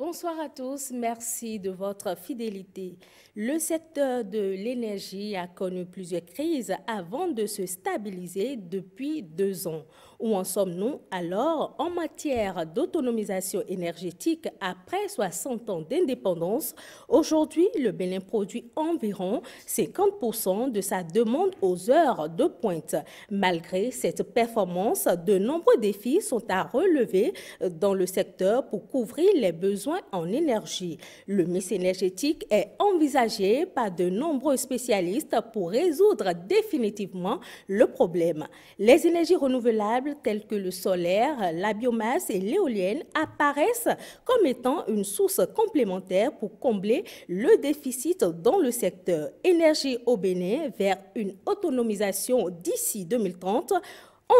Bonsoir à tous, merci de votre fidélité. Le secteur de l'énergie a connu plusieurs crises avant de se stabiliser depuis 2 ans. Où en sommes-nous alors en matière d'autonomisation énergétique après 60 ans d'indépendance? Aujourd'hui, le Bénin produit environ 50% de sa demande aux heures de pointe. Malgré cette performance, de nombreux défis sont à relever dans le secteur pour couvrir les besoins en énergie. Le mix énergétique est envisagé par de nombreux spécialistes pour résoudre définitivement le problème. Les énergies renouvelables telles que le solaire, la biomasse et l'éolienne apparaissent comme étant une source complémentaire pour combler le déficit dans le secteur. Énergie au Bénin vers une autonomisation d'ici 2030.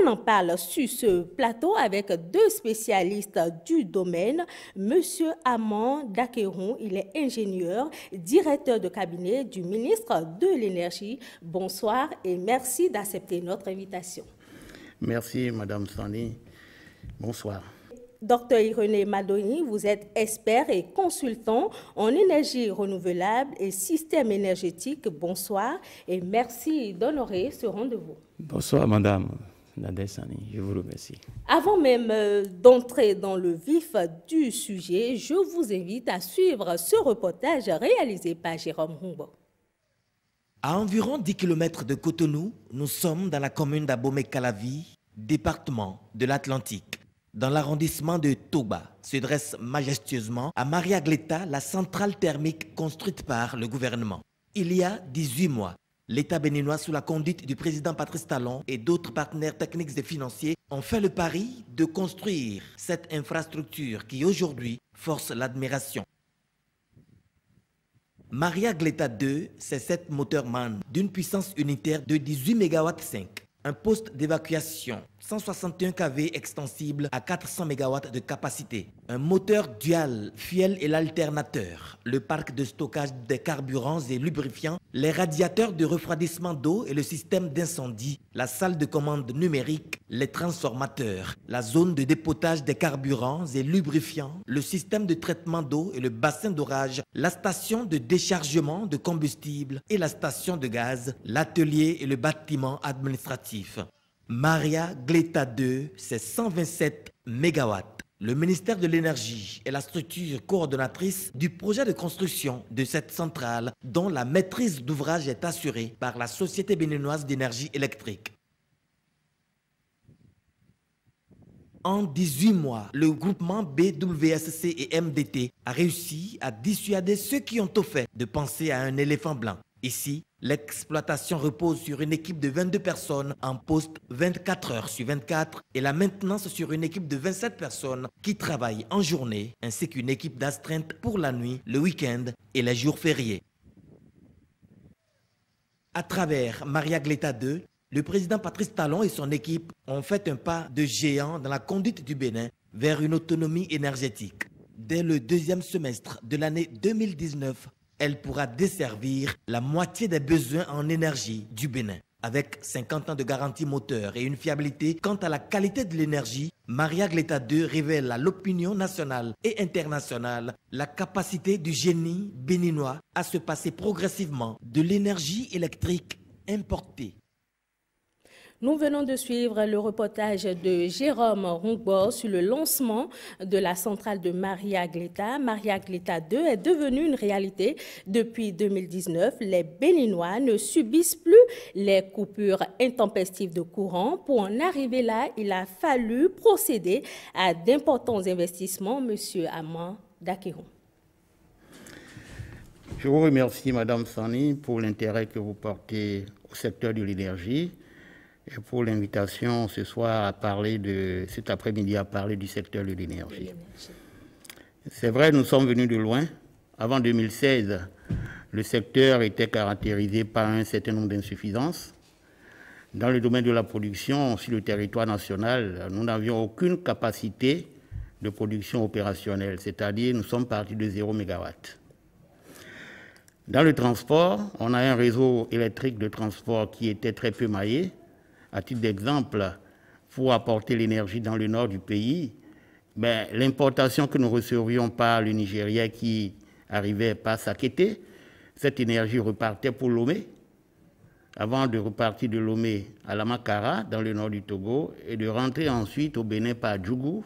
On en parle sur ce plateau avec 2 spécialistes du domaine. Monsieur Amand Dakeron, il est ingénieur, directeur de cabinet du ministre de l'Énergie. Bonsoir et merci d'accepter notre invitation. Merci, Madame Sani. Bonsoir. Docteur Irénée Madoni, vous êtes expert et consultant en énergie renouvelable et système énergétique. Bonsoir et merci d'honorer ce rendez-vous. Bonsoir, Madame Nadesani, je vous remercie. Avant même d'entrer dans le vif du sujet, je vous invite à suivre ce reportage réalisé par Jérôme Humbo. À environ 10 km de Cotonou, nous sommes dans la commune d'Abomey-Calavi, département de l'Atlantique. Dans l'arrondissement de Toba, se dresse majestueusement à Maria Gleta la centrale thermique construite par le gouvernement. Il y a 18 mois, l'État béninois, sous la conduite du président Patrice Talon et d'autres partenaires techniques et financiers, ont fait le pari de construire cette infrastructure qui aujourd'hui force l'admiration. Maria Gleta 2, c'est 7 moteurs MAN d'une puissance unitaire de 18 MW 5. Un poste d'évacuation 161 kV extensible à 400 MW de capacité. Un moteur dual, fuel et l'alternateur. Le parc de stockage des carburants et lubrifiants. Les radiateurs de refroidissement d'eau et le système d'incendie. La salle de commande numérique. Les transformateurs. La zone de dépotage des carburants et lubrifiants. Le système de traitement d'eau et le bassin d'orage. La station de déchargement de combustible et la station de gaz. L'atelier et le bâtiment administratif. Maria Gleta 2, c'est 127 MW. Le ministère de l'Énergie est la structure coordonnatrice du projet de construction de cette centrale dont la maîtrise d'ouvrage est assurée par la Société béninoise d'énergie électrique. En 18 mois, le groupement BWSC et MDT a réussi à dissuader ceux qui ont au fait de penser à un éléphant blanc. Ici, l'exploitation repose sur une équipe de 22 personnes en poste 24 heures sur 24 et la maintenance sur une équipe de 27 personnes qui travaillent en journée ainsi qu'une équipe d'astreinte pour la nuit, le week-end et les jours fériés. À travers Maria Gleta 2, le président Patrice Talon et son équipe ont fait un pas de géant dans la conduite du Bénin vers une autonomie énergétique. Dès le 2e semestre de l'année 2019, elle pourra desservir la moitié des besoins en énergie du Bénin. Avec 50 ans de garantie moteur et une fiabilité quant à la qualité de l'énergie, Maria Gleta 2 révèle à l'opinion nationale et internationale la capacité du génie béninois à se passer progressivement de l'énergie électrique importée. Nous venons de suivre le reportage de Jérôme Humbo sur le lancement de la centrale de Maria Gleta. Maria Gleta 2 est devenue une réalité depuis 2019. Les Béninois ne subissent plus les coupures intempestives de courant. Pour en arriver là, il a fallu procéder à d'importants investissements. Monsieur Amand Dakeron. Je vous remercie, Madame Sani, pour l'intérêt que vous portez au secteur de l'énergie. Et pour l'invitation ce soir à parler cet après-midi à parler du secteur de l'énergie. C'est vrai, nous sommes venus de loin. Avant 2016, le secteur était caractérisé par un certain nombre d'insuffisances. Dans le domaine de la production, sur le territoire national, nous n'avions aucune capacité de production opérationnelle, c'est-à-dire nous sommes partis de 0 MW. Dans le transport, on a un réseau électrique de transport qui était très peu maillé. À titre d'exemple, pour apporter l'énergie dans le nord du pays, l'importation que nous recevions par le Nigeria qui arrivait par Sakété, cette énergie repartait pour Lomé, avant de repartir de Lomé à Lamakara, dans le nord du Togo, et de rentrer ensuite au Bénin par Djougou,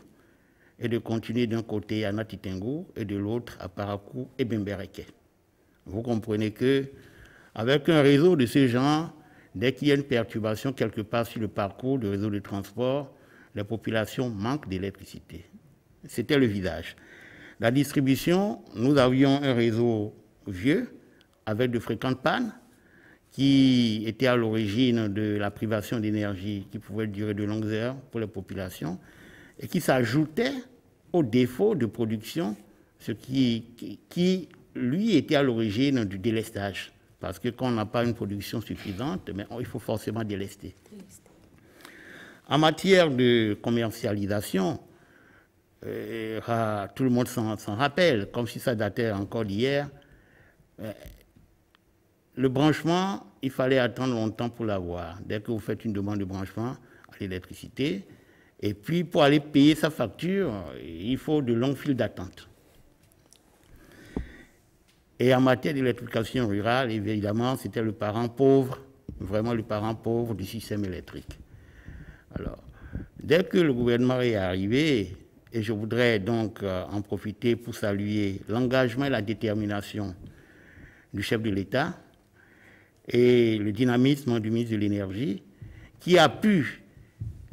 et de continuer d'un côté à Natitengu et de l'autre à Parakou et Bembereke. Vous comprenez que avec un réseau de ce genre, dès qu'il y a une perturbation quelque part sur le parcours du réseau de transport, les populations manquent d'électricité. C'était le visage. La distribution, nous avions un réseau vieux avec de fréquentes pannes qui étaient à l'origine de la privation d'énergie qui pouvait durer de longues heures pour les populations et qui s'ajoutait au défaut de production, ce qui lui était à l'origine du délestage. Parce que quand on n'a pas une production suffisante, mais il faut forcément délester. En matière de commercialisation, tout le monde s'en rappelle, comme si ça datait encore d'hier. Le branchement, il fallait attendre longtemps pour l'avoir. Dès que vous faites une demande de branchement à l'électricité, et puis pour aller payer sa facture, il faut de longues files d'attente. Et en matière d'électrification rurale, évidemment, c'était le parent pauvre, vraiment le parent pauvre du système électrique. Alors, dès que le gouvernement est arrivé, et je voudrais donc en profiter pour saluer l'engagement et la détermination du chef de l'État et le dynamisme du ministre de l'Énergie, qui a pu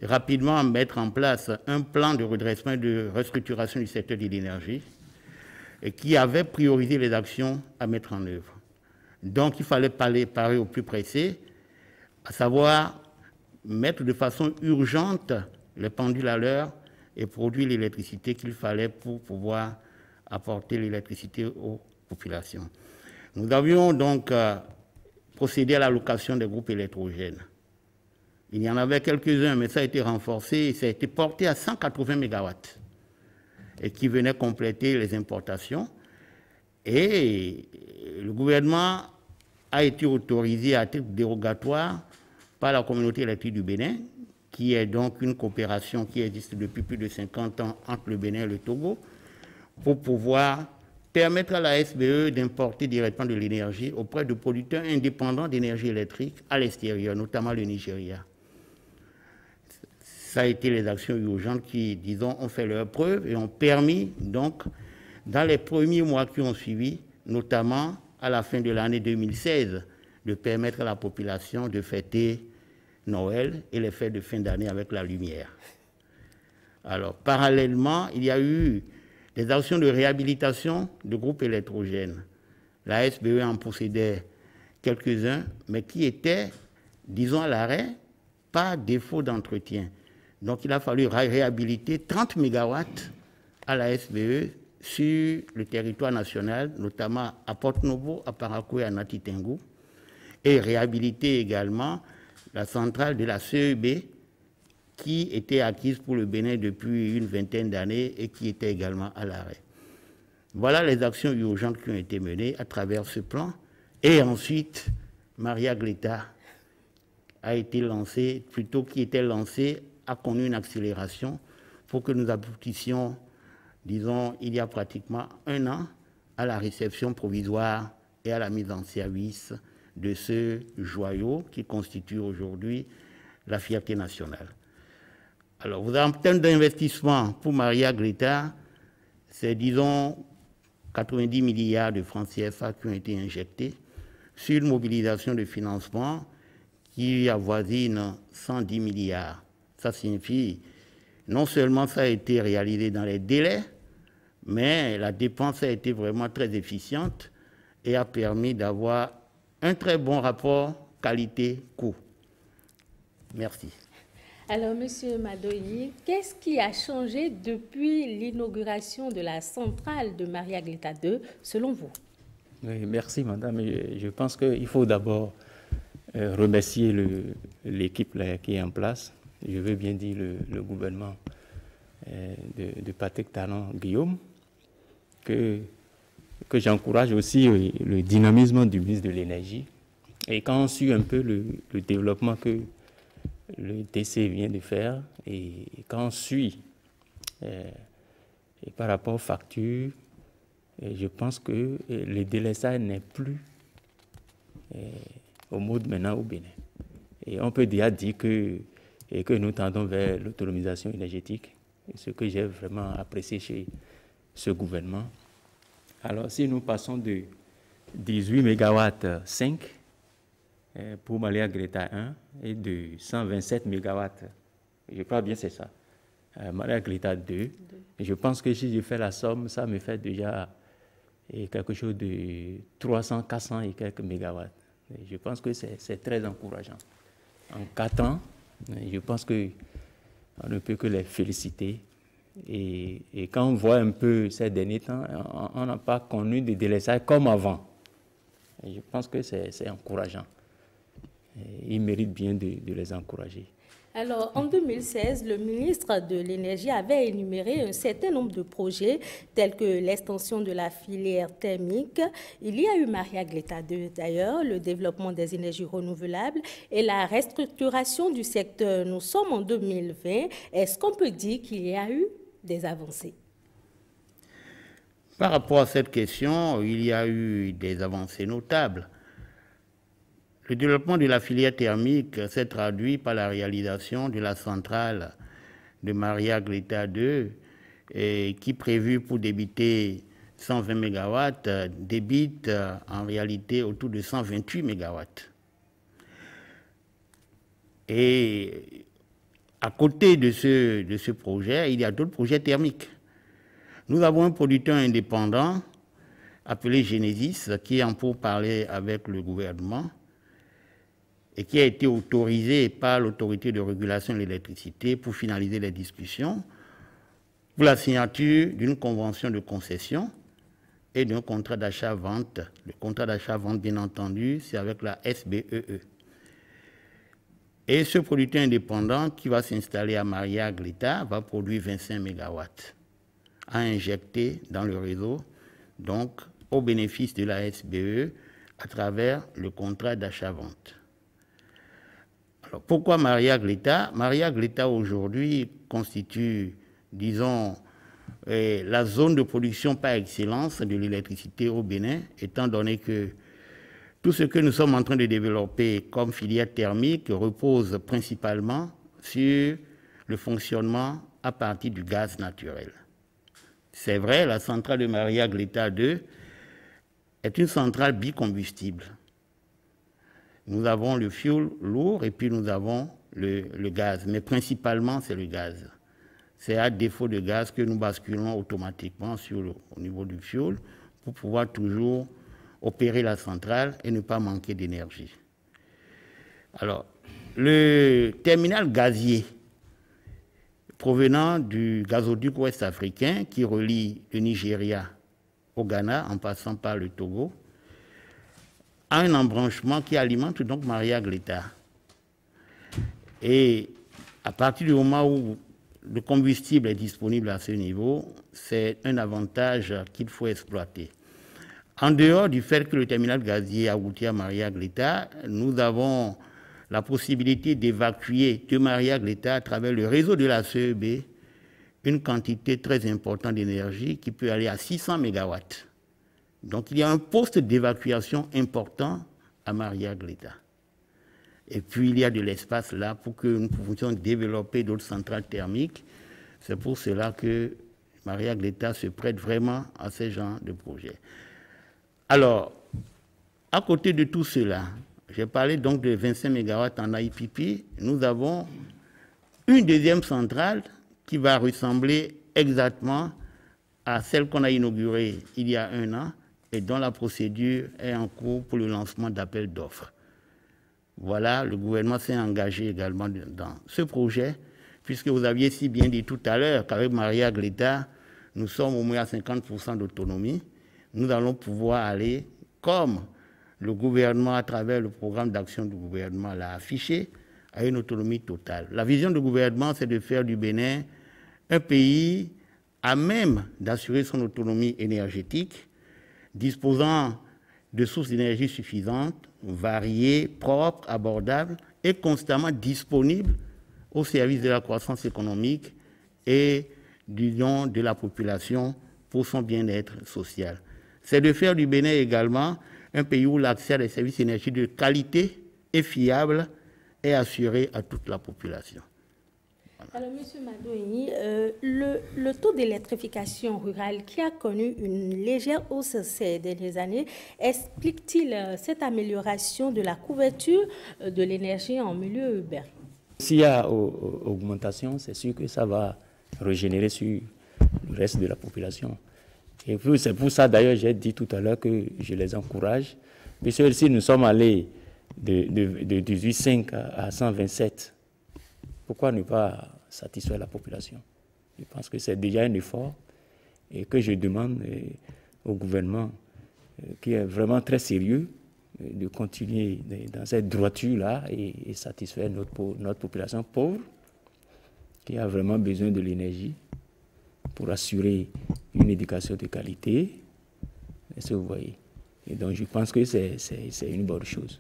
rapidement mettre en place un plan de redressement et de restructuration du secteur de l'énergie, et qui avait priorisé les actions à mettre en œuvre. Donc, il fallait parer au plus pressé, à savoir mettre de façon urgente les pendules à l'heure et produire l'électricité qu'il fallait pour pouvoir apporter l'électricité aux populations. Nous avions donc procédé à l'allocation des groupes électrogènes. Il y en avait quelques-uns, mais ça a été renforcé et ça a été porté à 180 MW. Et qui venait compléter les importations. Et le gouvernement a été autorisé à titre dérogatoire par la communauté électrique du Bénin, qui est donc une coopération qui existe depuis plus de 50 ans entre le Bénin et le Togo, pour pouvoir permettre à la SBE d'importer directement de l'énergie auprès de producteurs indépendants d'énergie électrique à l'extérieur, notamment le Nigeria. Ça a été les actions urgentes qui, disons, ont fait leur preuve et ont permis, donc, dans les premiers mois qui ont suivi, notamment à la fin de l'année 2016, de permettre à la population de fêter Noël et les fêtes de fin d'année avec la lumière. Alors, parallèlement, il y a eu des actions de réhabilitation de groupes électrogènes. La SBE en possédait quelques-uns, mais qui étaient, disons, à l'arrêt par défaut d'entretien. Donc, il a fallu réhabiliter 30 MW à la SBE sur le territoire national, notamment à Porto-Novo, à Parakou et à Natitengu, et réhabiliter également la centrale de la CEB qui était acquise pour le Bénin depuis une vingtaine d'années et qui était également à l'arrêt. Voilà les actions urgentes qui ont été menées à travers ce plan. Et ensuite, Maria Gleta a été lancée, plutôt qui était lancée, a connu une accélération pour que nous aboutissions, disons, il y a pratiquement un an, à la réception provisoire et à la mise en service de ce joyau qui constitue aujourd'hui la fierté nationale. Alors, en termes d'investissement pour Maria Gleta, c'est, disons, 90 milliards de francs CFA qui ont été injectés sur une mobilisation de financement qui avoisine 110 milliards. Ça signifie, non seulement ça a été réalisé dans les délais, mais la dépense a été vraiment très efficiente et a permis d'avoir un très bon rapport qualité-coût. Merci. Alors, M. Madoyi, qu'est-ce qui a changé depuis l'inauguration de la centrale de Maria Gleta 2, selon vous? Oui, merci, madame. Je pense qu'il faut d'abord remercier l'équipe qui est en place. Je veux bien dire le gouvernement de Patrick Talon Guillaume, que j'encourage aussi le dynamisme du ministre de l'Énergie. Et quand on suit un peu le développement que le TC vient de faire, et quand on suit Et par rapport aux factures, je pense que le délestage n'est plus au mode maintenant au Bénin. Et on peut déjà dire que nous tendons vers l'autonomisation énergétique, ce que j'ai vraiment apprécié chez ce gouvernement. Alors, si nous passons de 18 MW 5 pour Maria Greta 1 et de 127 MW, je crois bien c'est ça, Maria Greta 2, et je pense que si je fais la somme, ça me fait déjà quelque chose de 300, 400 et quelques mégawatts. Et je pense que c'est très encourageant. En 4 ans, je pense qu'on ne peut que les féliciter. Et quand on voit un peu ces derniers temps, on n'a pas connu de délestage comme avant. Et je pense que c'est encourageant. Et ils méritent bien de les encourager. Alors, en 2016, le ministre de l'Énergie avait énuméré un certain nombre de projets, tels que l'extension de la filière thermique. Il y a eu Maria Greta 2 d'ailleurs, le développement des énergies renouvelables et la restructuration du secteur. Nous sommes en 2020. Est-ce qu'on peut dire qu'il y a eu des avancées? Par rapport à cette question, il y a eu des avancées notables. Le développement de la filière thermique s'est traduit par la réalisation de la centrale de Maria Greta 2, qui, prévue pour débiter 120 MW, débite en réalité autour de 128 MW. Et à côté de ce projet, il y a d'autres projets thermiques. Nous avons un producteur indépendant appelé Genesis, qui est en pourparlers avec le gouvernement, et qui a été autorisé par l'autorité de régulation de l'électricité pour finaliser les discussions pour la signature d'une convention de concession et d'un contrat d'achat-vente. Le contrat d'achat-vente, bien entendu, c'est avec la SBEE. Et ce producteur indépendant qui va s'installer à Maria Greta va produire 25 MW à injecter dans le réseau, donc au bénéfice de la SBE à travers le contrat d'achat-vente. Alors, pourquoi Maria Greta? Maria Greta aujourd'hui constitue, disons, la zone de production par excellence de l'électricité au Bénin, étant donné que tout ce que nous sommes en train de développer comme filière thermique repose principalement sur le fonctionnement à partir du gaz naturel. C'est vrai, la centrale de Maria Greta 2 est une centrale bicombustible. Nous avons le fioul lourd et puis nous avons le gaz, mais principalement c'est le gaz. C'est à défaut de gaz que nous basculons automatiquement au niveau du fioul pour pouvoir toujours opérer la centrale et ne pas manquer d'énergie. Alors, le terminal gazier provenant du gazoduc ouest africain qui relie le Nigeria au Ghana en passant par le Togo a un embranchement qui alimente donc Maria Greta. Et à partir du moment où le combustible est disponible à ce niveau, c'est un avantage qu'il faut exploiter. En dehors du fait que le terminal gazier aboutit à Maria Greta, nous avons la possibilité d'évacuer de Maria Greta à travers le réseau de la CEB une quantité très importante d'énergie qui peut aller à 600 MW. Donc il y a un poste d'évacuation important à Maria Greta. Et puis il y a de l'espace là pour que nous puissions développer d'autres centrales thermiques. C'est pour cela que Maria Greta se prête vraiment à ce genre de projet. Alors, à côté de tout cela, j'ai parlé donc de 25 MW en IPP. Nous avons une deuxième centrale qui va ressembler exactement à celle qu'on a inaugurée il y a 1 an et dont la procédure est en cours pour le lancement d'appels d'offres. Voilà, le gouvernement s'est engagé également dans ce projet, puisque vous aviez si bien dit tout à l'heure qu'avec Maria Greta, nous sommes au moins à 50% d'autonomie. Nous allons pouvoir aller, comme le gouvernement, à travers le programme d'action du gouvernement, l'a affiché, à une autonomie totale. La vision du gouvernement, c'est de faire du Bénin un pays à même d'assurer son autonomie énergétique, disposant de sources d'énergie suffisantes, variées, propres, abordables et constamment disponibles au service de la croissance économique et disons, de la population pour son bien-être social. C'est de faire du Bénin également un pays où l'accès à des services énergétiques de qualité et fiable est assuré à toute la population. Alors, M. Madoini, le taux d'électrification rurale qui a connu une légère hausse ces dernières années, explique-t-il cette amélioration de la couverture de l'énergie en milieu urbain? S'il y a augmentation, c'est sûr que ça va régénérer sur le reste de la population. Et c'est pour ça, d'ailleurs, j'ai dit tout à l'heure que je les encourage. Puisque si nous sommes allés de 18,5 à 127, pourquoi ne pas satisfaire la population? Je pense que c'est déjà un effort et que je demande au gouvernement, qui est vraiment très sérieux, de continuer dans cette droiture-là et satisfaire notre population pauvre qui a vraiment besoin de l'énergie pour assurer une éducation de qualité. Est-ce que vous voyez? Et donc je pense que c'est une bonne chose.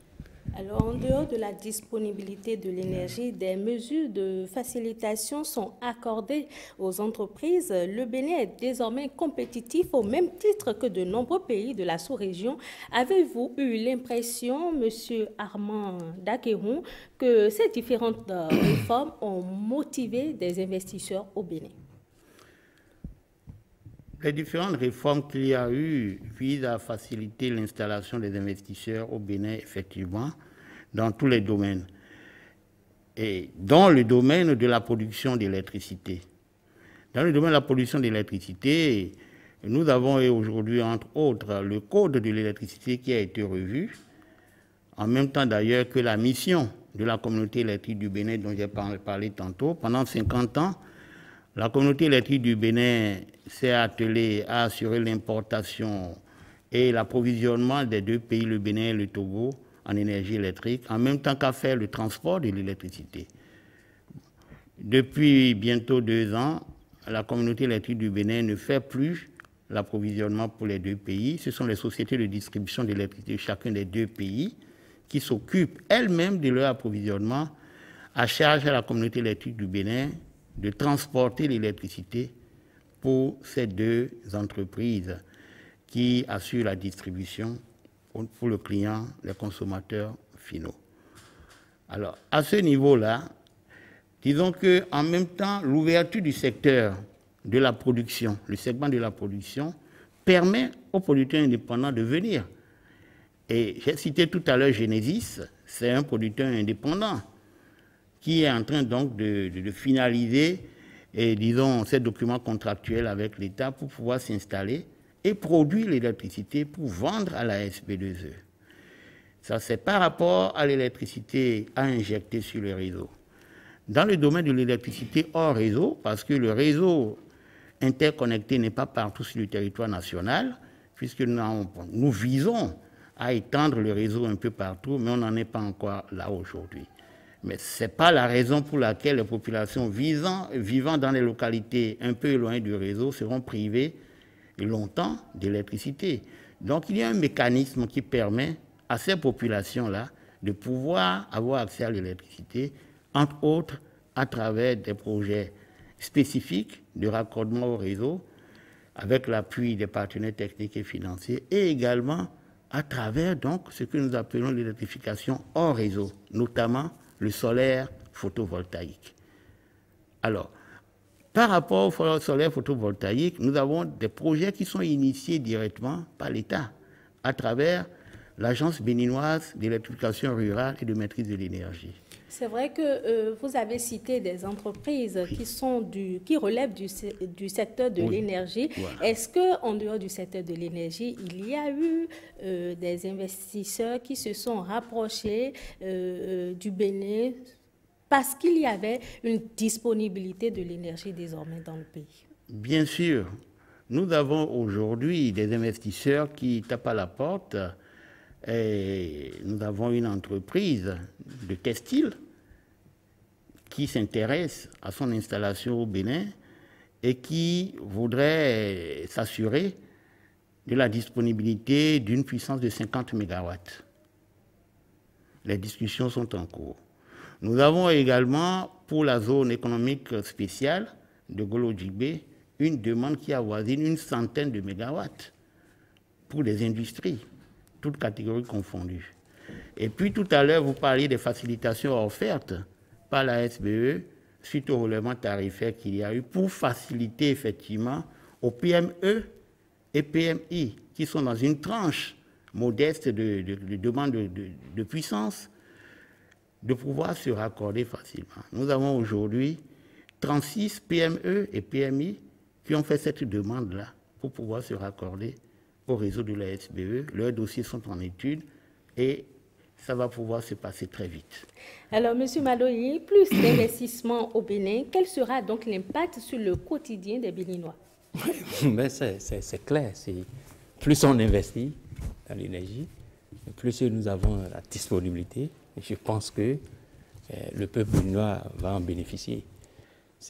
Alors, en dehors de la disponibilité de l'énergie, des mesures de facilitation sont accordées aux entreprises. Le Bénin est désormais compétitif au même titre que de nombreux pays de la sous-région. Avez-vous eu l'impression, M. Armand Dakeron, que ces différentes réformes ont motivé des investisseurs au Bénin? Les différentes réformes qu'il y a eu visent à faciliter l'installation des investisseurs au Bénin, effectivement, dans tous les domaines. Et dans le domaine de la production d'électricité. Dans le domaine de la production d'électricité, nous avons aujourd'hui, entre autres, le code de l'électricité qui a été revu, en même temps d'ailleurs que la mission de la communauté électrique du Bénin dont j'ai parlé tantôt. Pendant 50 ans, la communauté électrique du Bénin s'est attelée à assurer l'importation et l'approvisionnement des deux pays, le Bénin et le Togo, en énergie électrique, en même temps qu'à faire le transport de l'électricité. Depuis bientôt 2 ans, la communauté électrique du Bénin ne fait plus l'approvisionnement pour les deux pays. Ce sont les sociétés de distribution d'électricité de chacun des deux pays qui s'occupent elles-mêmes de leur approvisionnement, à charge à la communauté électrique du Bénin de transporter l'électricité pour ces deux entreprises qui assurent la distribution pour le client, les consommateurs finaux. Alors, à ce niveau-là, disons qu'en même temps, l'ouverture du secteur de la production, le segment de la production, permet aux producteurs indépendants de venir. Et j'ai cité tout à l'heure Genesis, c'est un producteur indépendant qui est en train donc de finaliser, disons, ces documents contractuels avec l'État pour pouvoir s'installer et produire l'électricité pour vendre à la SB2E. Ça, c'est par rapport à l'électricité à injecter sur le réseau. Dans le domaine de l'électricité hors réseau, parce que le réseau interconnecté n'est pas partout sur le territoire national, puisque nous visons à étendre le réseau un peu partout, mais on n'en est pas encore là aujourd'hui. Mais ce n'est pas la raison pour laquelle les populations vivant dans les localités un peu éloignées du réseau seront privées longtemps d'électricité. Donc il y a un mécanisme qui permet à ces populations-là de pouvoir avoir accès à l'électricité, entre autres à travers des projets spécifiques de raccordement au réseau, avec l'appui des partenaires techniques et financiers, et également à travers donc ce que nous appelons l'électrification hors réseau, notamment le solaire photovoltaïque. Alors, par rapport au solaire photovoltaïque, nous avons des projets qui sont initiés directement par l'État à travers l'Agence béninoise d'électrification rurale et de maîtrise de l'énergie. C'est vrai que vous avez cité des entreprises qui relèvent du secteur de l'énergie. Voilà. Est-ce qu'en dehors du secteur de l'énergie, il y a eu des investisseurs qui se sont rapprochés du Bénin parce qu'il y avait une disponibilité de l'énergie désormais dans le pays? Bien sûr. Nous avons aujourd'hui des investisseurs qui tapent à la porte. Et nous avons une entreprise de textile qui s'intéresse à son installation au Bénin et qui voudrait s'assurer de la disponibilité d'une puissance de 50 MW. Les discussions sont en cours. Nous avons également, pour la zone économique spéciale de Golo-Djibé, une demande qui avoisine une centaine de mégawatts pour les industries, toutes catégories confondues. Et puis tout à l'heure, vous parliez des facilitations offertes par la SBE suite au relèvement tarifaire qu'il y a eu pour faciliter effectivement aux PME et PMI qui sont dans une tranche modeste de demande de puissance de pouvoir se raccorder facilement. Nous avons aujourd'hui 36 PME et PMI qui ont fait cette demande-là pour pouvoir se raccorder au réseau de la SBE. Leurs dossiers sont en étude et ça va pouvoir se passer très vite. Alors, M. Madoyi, plus d'investissement au Bénin, quel sera donc l'impact sur le quotidien des Béninois? C'est clair. Plus on investit dans l'énergie, plus nous avons la disponibilité. Et je pense que le peuple béninois va en bénéficier.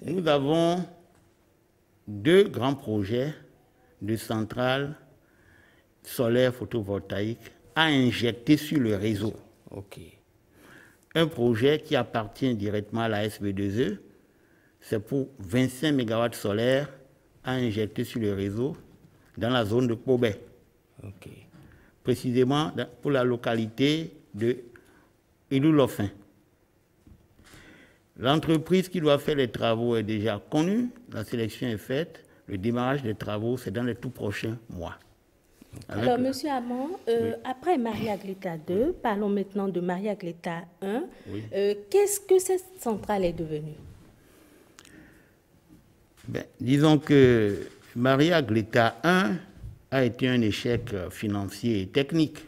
Nous avons 2 grands projets de centrales solaires photovoltaïques à injecter sur le réseau. Okay. Un projet qui appartient directement à la SB2E, c'est pour 25 MW solaires à injecter sur le réseau dans la zone de Kobé. Okay. Précisément pour la localité de Iloulofin. L'entreprise qui doit faire les travaux est déjà connue, la sélection est faite, le démarrage des travaux, c'est dans les tout prochains mois. Alors, M. Amand, oui. Après Maria Gleta 2, parlons maintenant de Maria Gleta 1. Oui. Qu'est-ce que cette centrale est devenue? Disons que Maria Gleta 1 a été un échec financier et technique.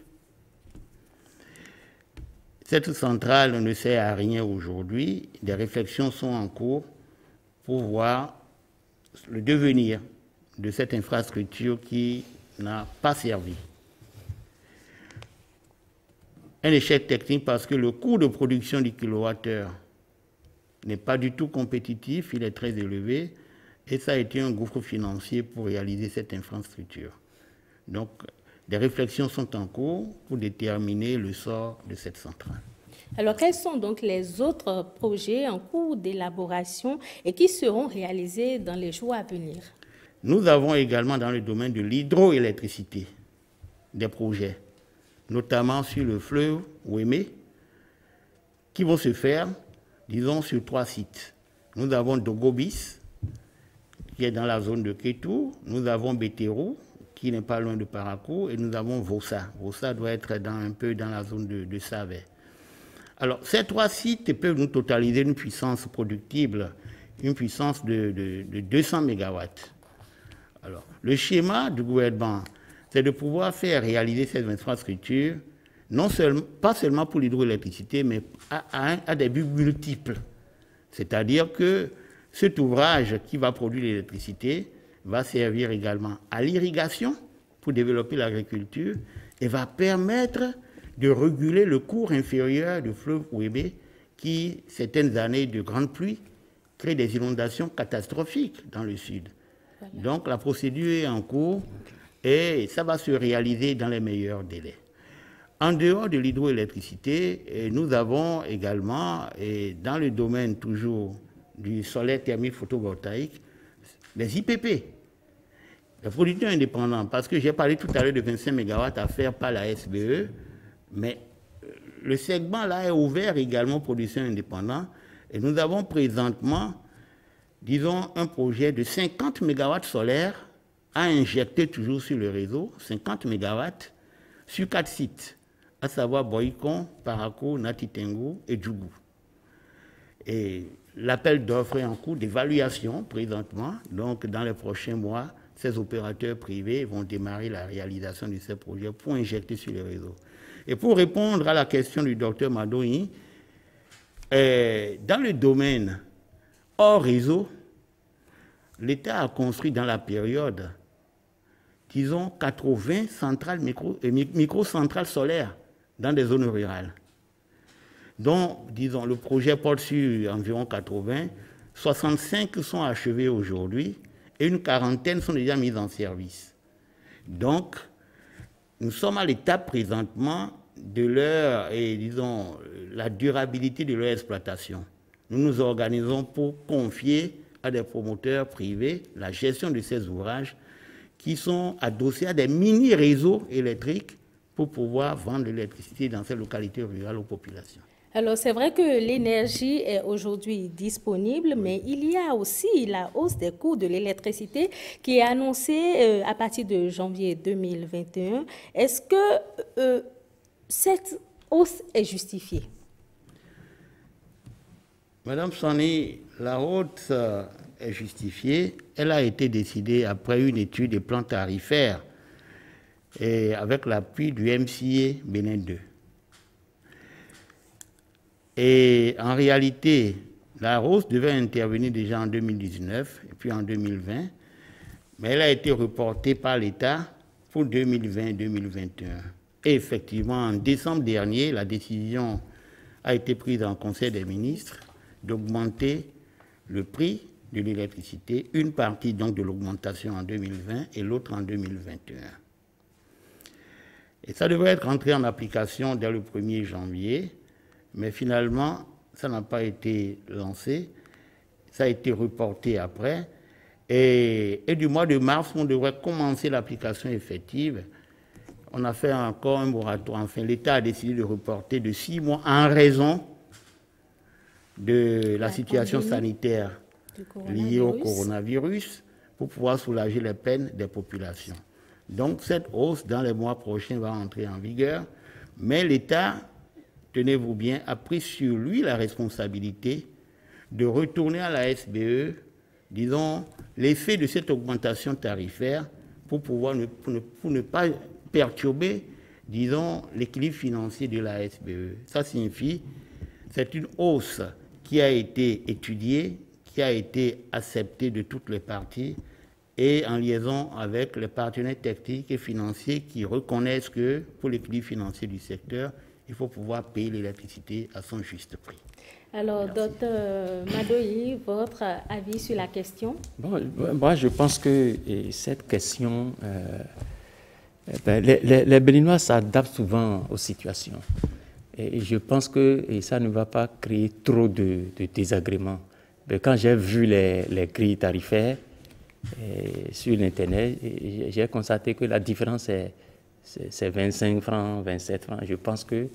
Cette centrale ne sert à rien aujourd'hui. Des réflexions sont en cours pour voir le devenir de cette infrastructure qui n'a pas servi. Un échec technique parce que le coût de production du kilowattheure n'est pas du tout compétitif, il est très élevé, et ça a été un gouffre financier pour réaliser cette infrastructure. Donc, des réflexions sont en cours pour déterminer le sort de cette centrale. Alors, quels sont donc les autres projets en cours d'élaboration et qui seront réalisés dans les jours à venir? Nous avons également dans le domaine de l'hydroélectricité des projets, notamment sur le fleuve Ouémé, qui vont se faire, disons, sur 3 sites. Nous avons Dogobis, qui est dans la zone de Kétou, nous avons Bétérou, qui n'est pas loin de Parakou, et nous avons Vossa. Vossa doit être un peu dans la zone de Savet. Alors, ces 3 sites peuvent nous totaliser une puissance productible, une puissance de 200 MW. Alors, le schéma du gouvernement, c'est de pouvoir faire réaliser ces infrastructures, pas seulement pour l'hydroélectricité, mais à des buts multiples. C'est-à-dire que cet ouvrage qui va produire l'électricité va servir également à l'irrigation pour développer l'agriculture et va permettre de réguler le cours inférieur du fleuve Ouébé qui, certaines années de grandes pluies, crée des inondations catastrophiques dans le sud. Voilà. Donc la procédure est en cours et ça va se réaliser dans les meilleurs délais. En dehors de l'hydroélectricité, nous avons également, dans le domaine toujours du solaire thermique photovoltaïque, les IPP, les producteurs indépendants, parce que j'ai parlé tout à l'heure de 25 MW à faire par la SBE, mais le segment là est ouvert également aux producteurs indépendants et nous avons présentement, disons, un projet de 50 MW solaires à injecter toujours sur le réseau, 50 MW sur 4 sites, à savoir Boïkon, Parakou, Natitengu et Djougou. Et l'appel d'offres est en cours d'évaluation présentement, donc dans les prochains mois, ces opérateurs privés vont démarrer la réalisation de ces projets pour injecter sur le réseau. Et pour répondre à la question du docteur Madoyi, dans le domaine hors réseau, l'État a construit dans la période, disons, 80 centrales micro-centrales solaires dans des zones rurales. Donc, disons, le projet porte sur environ 80, 65 sont achevés aujourd'hui et une quarantaine sont déjà mises en service. Donc, nous sommes à l'étape présentement de la durabilité de leur exploitation. Nous nous organisons pour confier à des promoteurs privés la gestion de ces ouvrages qui sont adossés à des mini-réseaux électriques pour pouvoir vendre l'électricité dans ces localités rurales aux populations. Alors, c'est vrai que l'énergie est aujourd'hui disponible, mais il y a aussi la hausse des coûts de l'électricité qui est annoncée à partir de janvier 2021. Est-ce que cette hausse est justifiée? Madame Sani, la hausse est justifiée. Elle a été décidée après une étude des plans tarifaires et avec l'appui du MCA Bénin 2. Et en réalité, la hausse devait intervenir déjà en 2019 et puis en 2020, mais elle a été reportée par l'État pour 2020-2021. Et effectivement, en décembre dernier, la décision a été prise en Conseil des ministres d'augmenter le prix de l'électricité, une partie donc de l'augmentation en 2020 et l'autre en 2021. Et ça devrait être entré en application dès le 1er janvier, mais finalement, ça n'a pas été lancé, ça a été reporté après, et du mois de mars, on devrait commencer l'application effective. On a fait encore un moratoire, enfin l'État a décidé de reporter de 6 mois en raison de la situation sanitaire liée au coronavirus pour pouvoir soulager les peines des populations. Donc cette hausse dans les mois prochains va entrer en vigueur, mais l'État, tenez-vous bien, a pris sur lui la responsabilité de retourner à la SBE, disons, l'effet de cette augmentation tarifaire pour ne pas perturber, disons, l'équilibre financier de la SBE. Ça signifie, c'est une hausse qui a été étudiée, qui a été acceptée de toutes les parties et en liaison avec les partenaires techniques et financiers qui reconnaissent que pour l'équilibre financier du secteur, il faut pouvoir payer l'électricité à son juste prix. Alors, Dr Madoyi, votre avis sur la question? Bon, moi, je pense que cette question, les Béninois s'adaptent souvent aux situations. Et je pense que ça ne va pas créer trop de désagréments. Mais quand j'ai vu les grilles tarifaires sur l'Internet, j'ai constaté que la différence c'est 25 francs, 27 francs. Je pense que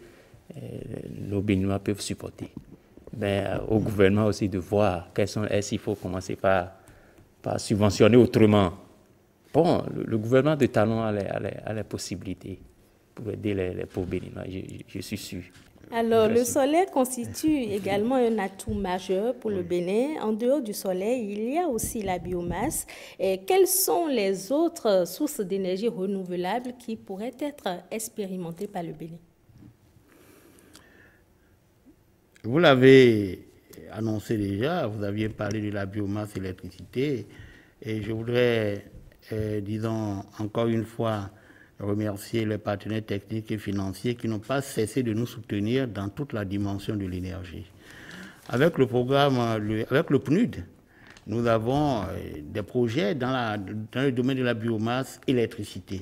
nos Béninois peuvent supporter. Mais au gouvernement aussi de voir est-ce qu'il faut commencer par subventionner autrement. Bon, le gouvernement de Talon a les possibilités pour aider les pauvres Béninois, je suis sûr. Alors, le soleil constitue également un atout majeur pour le Bénin. En dehors du soleil, il y a aussi la biomasse. Et quelles sont les autres sources d'énergie renouvelable qui pourraient être expérimentées par le Bénin? Vous l'avez annoncé déjà, vous aviez parlé de la biomasse et l'électricité. Et je voudrais, disons, encore une fois, remercier les partenaires techniques et financiers qui n'ont pas cessé de nous soutenir dans toute la dimension de l'énergie. Avec le programme, avec le PNUD, nous avons des projets dans le domaine de la biomasse et l'électricité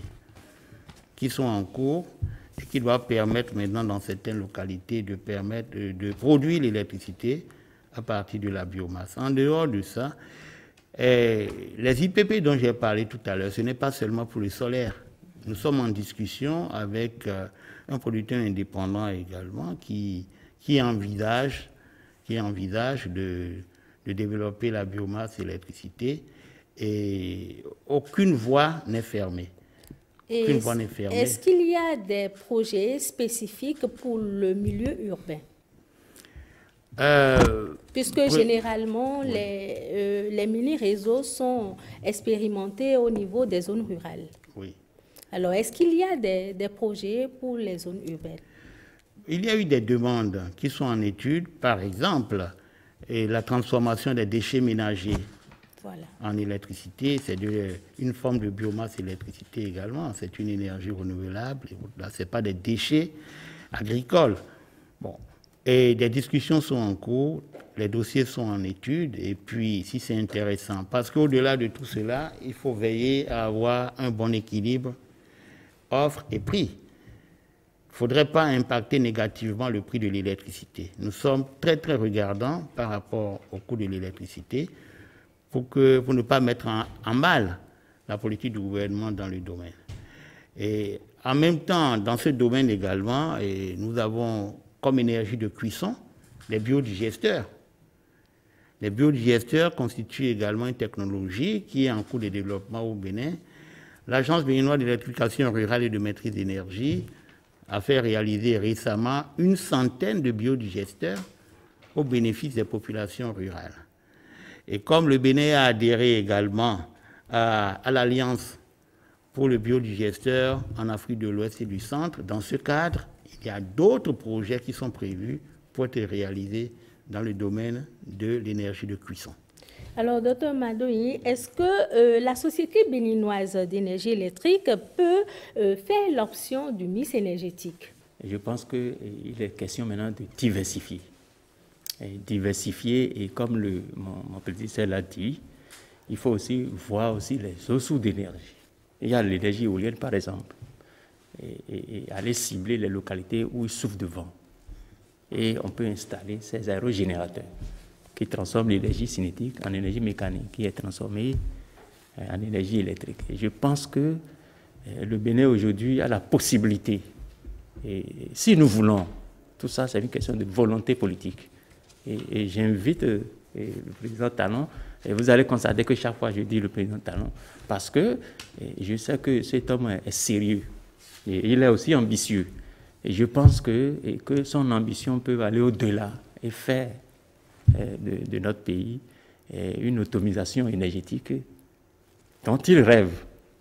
qui sont en cours et qui doivent permettre maintenant dans certaines localités de produire l'électricité à partir de la biomasse. En dehors de ça, les IPP dont j'ai parlé tout à l'heure, ce n'est pas seulement pour le solaire. Nous sommes en discussion avec un producteur indépendant également qui envisage de développer la biomasse et l'électricité et aucune voie n'est fermée. Est-ce qu'il y a des projets spécifiques pour le milieu urbain? Puisque généralement, les mini-réseaux sont expérimentés au niveau des zones rurales. Oui. Alors, est-ce qu'il y a des projets pour les zones urbaines? Il y a eu des demandes qui sont en étude, par exemple, la transformation des déchets ménagers en électricité. C'est une forme de biomasse électricité également. C'est une énergie renouvelable. Ce n'est pas des déchets agricoles. Bon. Et des discussions sont en cours, les dossiers sont en étude, et puis si c'est intéressant, parce qu'au-delà de tout cela, il faut veiller à avoir un bon équilibre offre et prix. Il ne faudrait pas impacter négativement le prix de l'électricité. Nous sommes très, très regardants par rapport au coût de l'électricité pour ne pas mettre en mal la politique du gouvernement dans le domaine. Et en même temps, dans ce domaine également, nous avons comme énergie de cuisson les biodigesteurs. Les biodigesteurs constituent également une technologie qui est en cours de développement au Bénin. L'Agence béninoise d'électrification rurale et de maîtrise d'énergie a fait réaliser récemment 100 de biodigesteurs au bénéfice des populations rurales. Et comme le Bénin a adhéré également à l'Alliance pour le biodigesteur en Afrique de l'Ouest et du Centre, dans ce cadre, il y a d'autres projets qui sont prévus pour être réalisés dans le domaine de l'énergie de cuisson. Alors, Dr Madoyi, est-ce que la Société béninoise d'énergie électrique peut faire l'option du mix énergétique? Je pense qu'il est question maintenant de diversifier. Et comme mon prédécesseur l'a dit, il faut aussi voir aussi les autres sources d'énergie. Il y a l'énergie éolienne, par exemple, et aller cibler les localités où il souffle de vent. Et on peut installer ces aérogénérateurs qui transforment l'énergie cinétique en énergie mécanique, qui est transformée en énergie électrique. Et je pense que le Bénin aujourd'hui a la possibilité, et si nous voulons, tout ça c'est une question de volonté politique. Et j'invite le président Talon, et vous allez constater que chaque fois je dis le président Talon, parce que je sais que cet homme est sérieux, et il est aussi ambitieux. Et je pense que son ambition peut aller au-delà et faire de notre pays une autonomisation énergétique dont il rêve.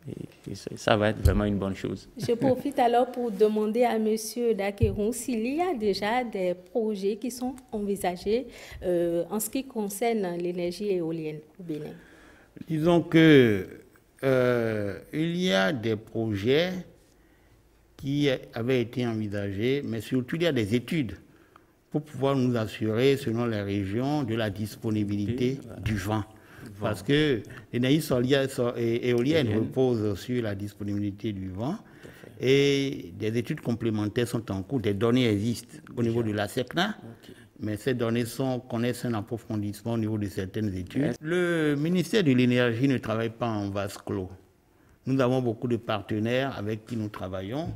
Et ça va être vraiment une bonne chose. Je profite alors pour demander à M. Dakeron s'il y a déjà des projets qui sont envisagés en ce qui concerne l'énergie éolienne au Bénin. Disons que il y a des projets qui avaient été envisagés, mais surtout il y a des études pour pouvoir nous assurer, selon les régions, de la disponibilité du vent. Parce que l'énergie éolienne repose sur la disponibilité du vent et des études complémentaires sont en cours. Des données existent au niveau de la SECNA, mais ces données connaissent un approfondissement au niveau de certaines études. Le ministère de l'Énergie ne travaille pas en vase clos. Nous avons beaucoup de partenaires avec qui nous travaillons.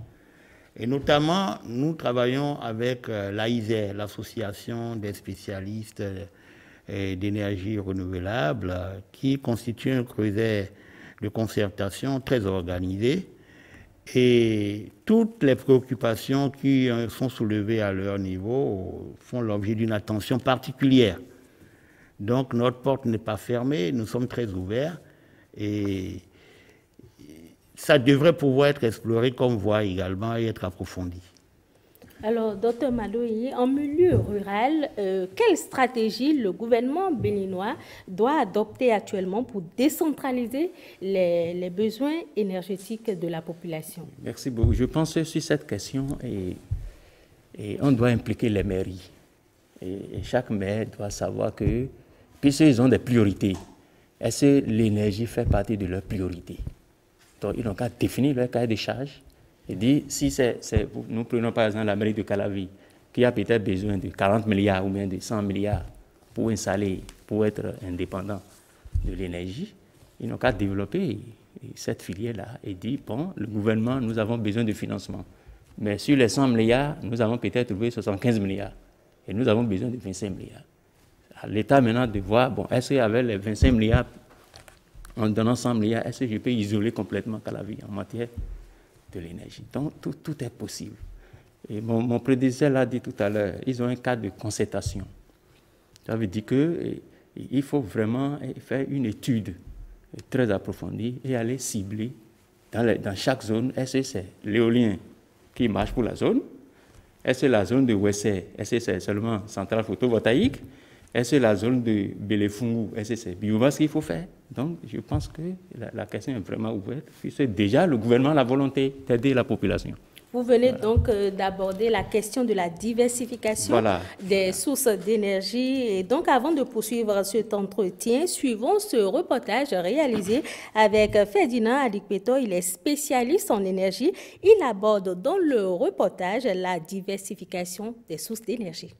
Et notamment, nous travaillons avec l'AISER, l'Association des spécialistes d'énergie renouvelable, qui constitue un creuset de concertation très organisé. Et toutes les préoccupations qui sont soulevées à leur niveau font l'objet d'une attention particulière. Donc notre porte n'est pas fermée, nous sommes très ouverts et ça devrait pouvoir être exploré comme voie également et être approfondi. Alors, Dr Madoyi, en milieu rural, quelle stratégie le gouvernement béninois doit adopter actuellement pour décentraliser les besoins énergétiques de la population? Merci beaucoup. Je pense que sur cette question, et on doit impliquer les mairies. Et chaque maire doit savoir que, puisqu'ils ont des priorités, est-ce que l'énergie fait partie de leurs priorités? Donc, ils n'ont qu'à définir leur cahier de charges. Et dit, si nous prenons par exemple la mairie de Calavi, qui a peut-être besoin de 40 milliards ou bien de 100 milliards pour installer, pour être indépendant de l'énergie, ils n'ont qu'à développer cette filière-là et dire, bon, le gouvernement, nous avons besoin de financement. Mais sur les 100 milliards, nous avons peut-être trouvé 75 milliards. Et nous avons besoin de 25 milliards. À l'État maintenant de voir, bon, est-ce qu'avec les 25 milliards, en donnant 100 milliards, est-ce que je peux isoler complètement Calavi en matière de l'énergie? Donc, tout est possible. Et mon prédécesseur l'a dit tout à l'heure, ils ont un cadre de concertation. Ça veut dire qu'il faut vraiment faire une étude très approfondie et aller cibler dans chaque zone. Est-ce que c'est l'éolien qui marche pour la zone? Est-ce que la zone de Wessé, est-ce que c'est seulement centrale photovoltaïque? Est-ce que la zone de Béléfungu, est-ce que c'est biomasse qu'il faut faire? Donc, je pense que la question est vraiment ouverte, puisque déjà le gouvernement a la volonté d'aider la population. Vous venez donc d'aborder la question de la diversification des sources d'énergie. Et donc, avant de poursuivre cet entretien, suivons ce reportage réalisé avec Ferdinand Adikpeto. Il est spécialiste en énergie. Il aborde dans le reportage la diversification des sources d'énergie.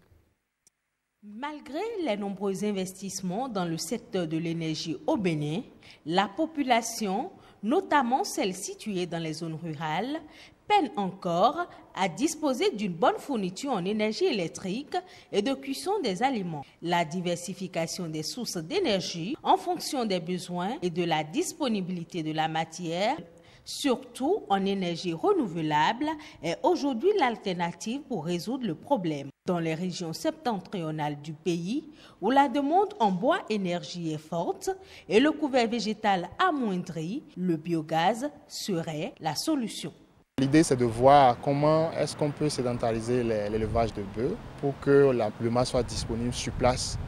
Malgré les nombreux investissements dans le secteur de l'énergie au Bénin, la population, notamment celle située dans les zones rurales, peine encore à disposer d'une bonne fourniture en énergie électrique et de cuisson des aliments. La diversification des sources d'énergie en fonction des besoins et de la disponibilité de la matière, surtout en énergie renouvelable, est aujourd'hui l'alternative pour résoudre le problème. Dans les régions septentrionales du pays, où la demande en bois énergie est forte et le couvert végétal amoindri, le biogaz serait la solution. L'idée, c'est de voir comment est-ce qu'on peut sédentariser l'élevage de bœufs pour que la biomasse soit disponible sur place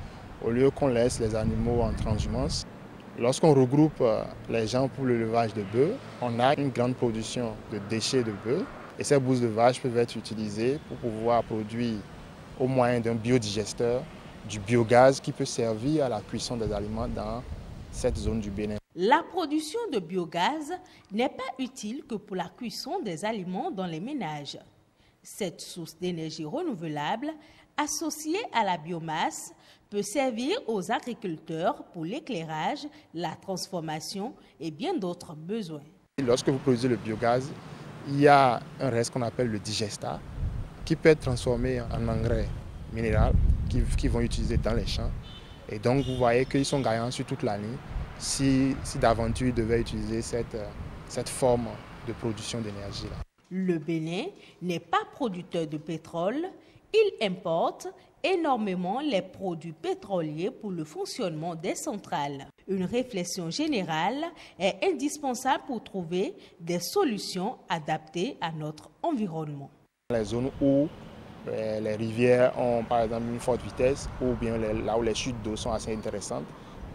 au lieu qu'on laisse les animaux en transhumance. Lorsqu'on regroupe les gens pour l'élevage de bœufs, on a une grande production de déchets de bœufs et ces bousses de vache peuvent être utilisées pour pouvoir produire au moyen d'un biodigesteur du biogaz qui peut servir à la cuisson des aliments dans cette zone du Bénin. La production de biogaz n'est pas utile que pour la cuisson des aliments dans les ménages. Cette source d'énergie renouvelable, associée à la biomasse, peut servir aux agriculteurs pour l'éclairage, la transformation et bien d'autres besoins. Lorsque vous produisez le biogaz, il y a un reste qu'on appelle le digestat qui peut être transformé en engrais minéral qu'ils vont utiliser dans les champs. Et donc vous voyez qu'ils sont gagnants sur toute l'année si d'aventure ils devaient utiliser cette forme de production d'énergie. Le Bénin n'est pas producteur de pétrole, il importe énormément les produits pétroliers pour le fonctionnement des centrales. Une réflexion générale est indispensable pour trouver des solutions adaptées à notre environnement. Les zones où les rivières ont par exemple une forte vitesse ou bien là où les chutes d'eau sont assez intéressantes,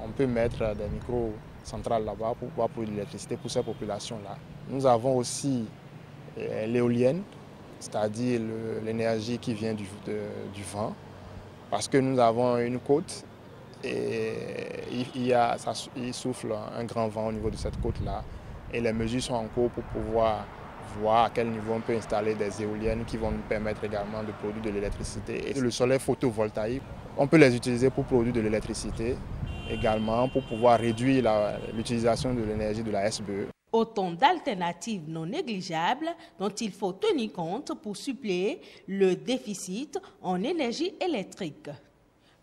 on peut mettre des micro-centrales là-bas pour pouvoir produire de l'électricité pour ces populations-là. Nous avons aussi l'éolienne, c'est-à-dire l'énergie qui vient du vent, parce que nous avons une côte et il souffle un grand vent au niveau de cette côte-là et les mesures sont en cours pour pouvoir voir à quel niveau on peut installer des éoliennes qui vont nous permettre également de produire de l'électricité. Et le soleil photovoltaïque, on peut les utiliser pour produire de l'électricité également pour pouvoir réduire l'utilisation de l'énergie de la SBE. Autant d'alternatives non négligeables dont il faut tenir compte pour suppléer le déficit en énergie électrique.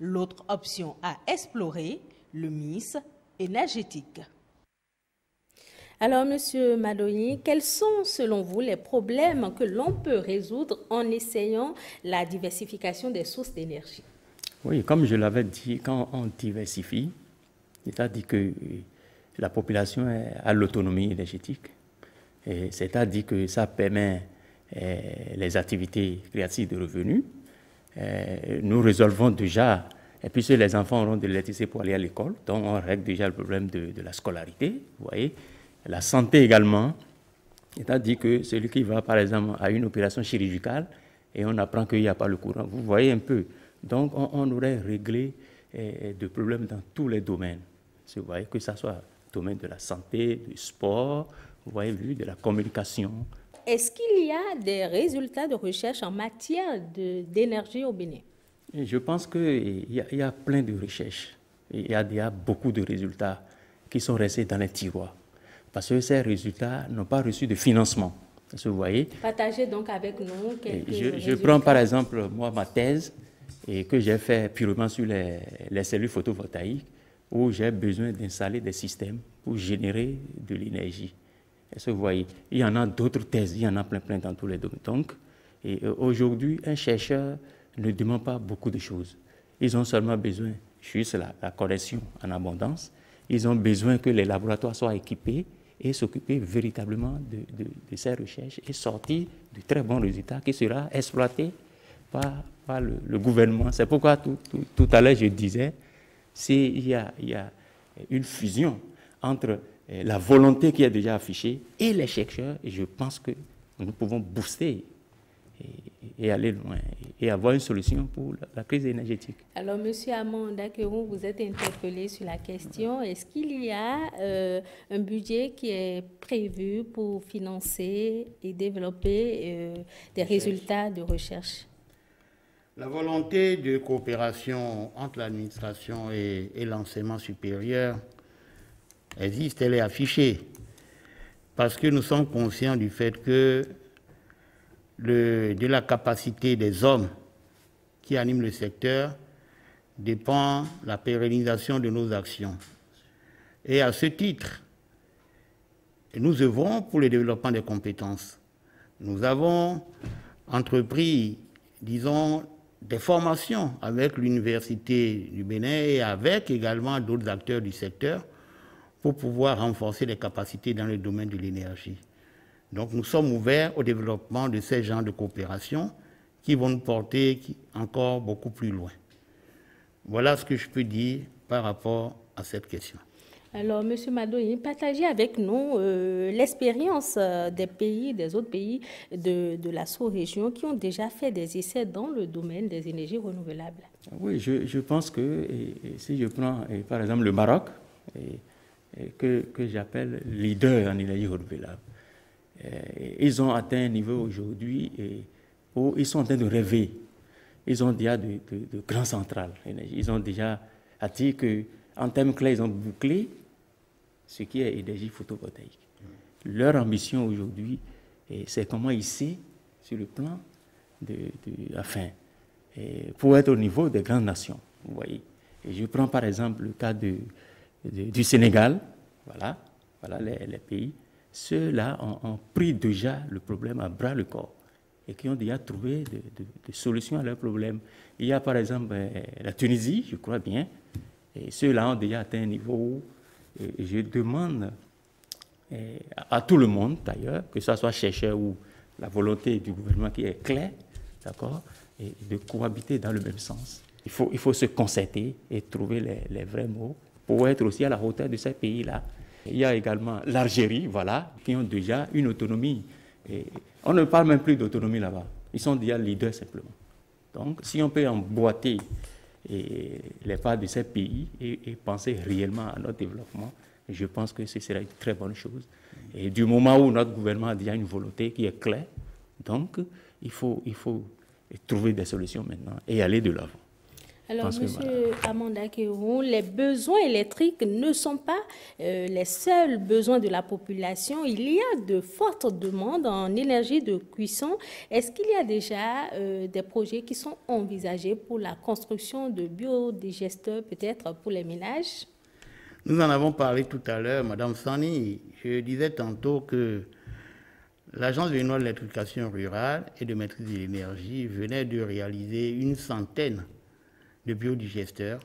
L'autre option à explorer, le mix énergétique. Alors, Monsieur Madoyi, quels sont, selon vous, les problèmes que l'on peut résoudre en essayant la diversification des sources d'énergie? Oui, comme je l'avais dit, quand on diversifie, c'est-à-dire que la population a l'autonomie énergétique, c'est-à-dire que ça permet les activités créatives de revenus. Nous résolvons déjà, et puisque les enfants auront de l'électricité pour aller à l'école, donc on règle déjà le problème de la scolarité, vous voyez. La santé également, c'est-à-dire que celui qui va par exemple à une opération chirurgicale et on apprend qu'il n'y a pas le courant, vous voyez un peu. Donc on aurait réglé des problèmes dans tous les domaines. Vous voyez, que ce soit le domaine de la santé, du sport, vous voyez, de la communication. Est-ce qu'il y a des résultats de recherche en matière d'énergie au Bénin? Je pense qu'il y a plein de recherches. Il y a beaucoup de résultats qui sont restés dans les tiroirs. Parce que ces résultats n'ont pas reçu de financement. Vous voyez. Partagez donc avec nous quelques résultats. Je prends par exemple, moi, ma thèse et que j'ai fait purement sur les cellules photovoltaïques où j'ai besoin d'installer des systèmes pour générer de l'énergie. Est-ce que vous voyez? Il y en a d'autres thèses, il y en a plein dans tous les domaines. Donc, aujourd'hui, un chercheur ne demande pas beaucoup de choses. Ils ont seulement besoin juste la correction en abondance. Ils ont besoin que les laboratoires soient équipés et s'occuper véritablement de ces recherches et sortir de très bons résultats qui seront exploités par le gouvernement. C'est pourquoi tout à l'heure je disais, il y a une fusion entre la volonté qui est déjà affichée et les chercheurs, et je pense que nous pouvons booster et aller loin et avoir une solution pour la crise énergétique. Alors, M. Amanda, que vous êtes interpellé sur la question, est-ce qu'il y a un budget qui est prévu pour financer et développer des résultats de recherche? La volonté de coopération entre l'administration et l'enseignement supérieur existe, elle est affichée, parce que nous sommes conscients du fait que de la capacité des hommes qui animent le secteur dépend la pérennisation de nos actions. Et à ce titre, nous œuvrons pour le développement des compétences. Nous avons entrepris, disons, des formations avec l'Université du Bénin et avec également d'autres acteurs du secteur pour pouvoir renforcer les capacités dans le domaine de l'énergie. Donc nous sommes ouverts au développement de ces genres de coopération qui vont nous porter encore beaucoup plus loin. Voilà ce que je peux dire par rapport à cette question. Alors, M. Madoye, partagez avec nous l'expérience des autres pays de la sous-région qui ont déjà fait des essais dans le domaine des énergies renouvelables. Oui, je pense que si je prends par exemple le Maroc, que j'appelle leader en énergie renouvelable, ils ont atteint un niveau aujourd'hui où ils sont en train de rêver. Ils ont déjà de grandes centrales. Ils ont déjà dit qu'en termes clairs, ils ont bouclé ce qui est énergie photovoltaïque. Leur ambition aujourd'hui, c'est comment hisser sur le plan pour être au niveau des grandes nations. Vous voyez. Et je prends par exemple le cas du Sénégal. Voilà les pays. Ceux-là ont pris déjà le problème à bras le corps et qui ont déjà trouvé des solutions à leurs problèmes. Il y a par exemple la Tunisie, je crois bien, et ceux-là ont déjà atteint un niveau où je demande à tout le monde d'ailleurs, que ce soit chercheur ou la volonté du gouvernement qui est claire, d'accord, et de cohabiter dans le même sens. Il faut se concerter et trouver les vrais mots pour être aussi à la hauteur de ces pays-là. Il y a également l'Algérie, voilà, qui ont déjà une autonomie. Et on ne parle même plus d'autonomie là-bas. Ils sont déjà leaders simplement. Donc, si on peut emboîter les pas de ces pays et penser réellement à notre développement, je pense que ce serait une très bonne chose. Et du moment où notre gouvernement a déjà une volonté qui est claire, donc il faut trouver des solutions maintenant et aller de l'avant. Alors, M. Amanda Kéroun, les besoins électriques ne sont pas les seuls besoins de la population. Il y a de fortes demandes en énergie de cuisson. Est-ce qu'il y a déjà des projets qui sont envisagés pour la construction de biodigesteurs, peut-être pour les ménages? Nous en avons parlé tout à l'heure, Madame Sani. Je disais tantôt que l'Agence véninoise de l'électrification rurale et de maîtrise de l'énergie venait de réaliser une centaine de biodigesteurs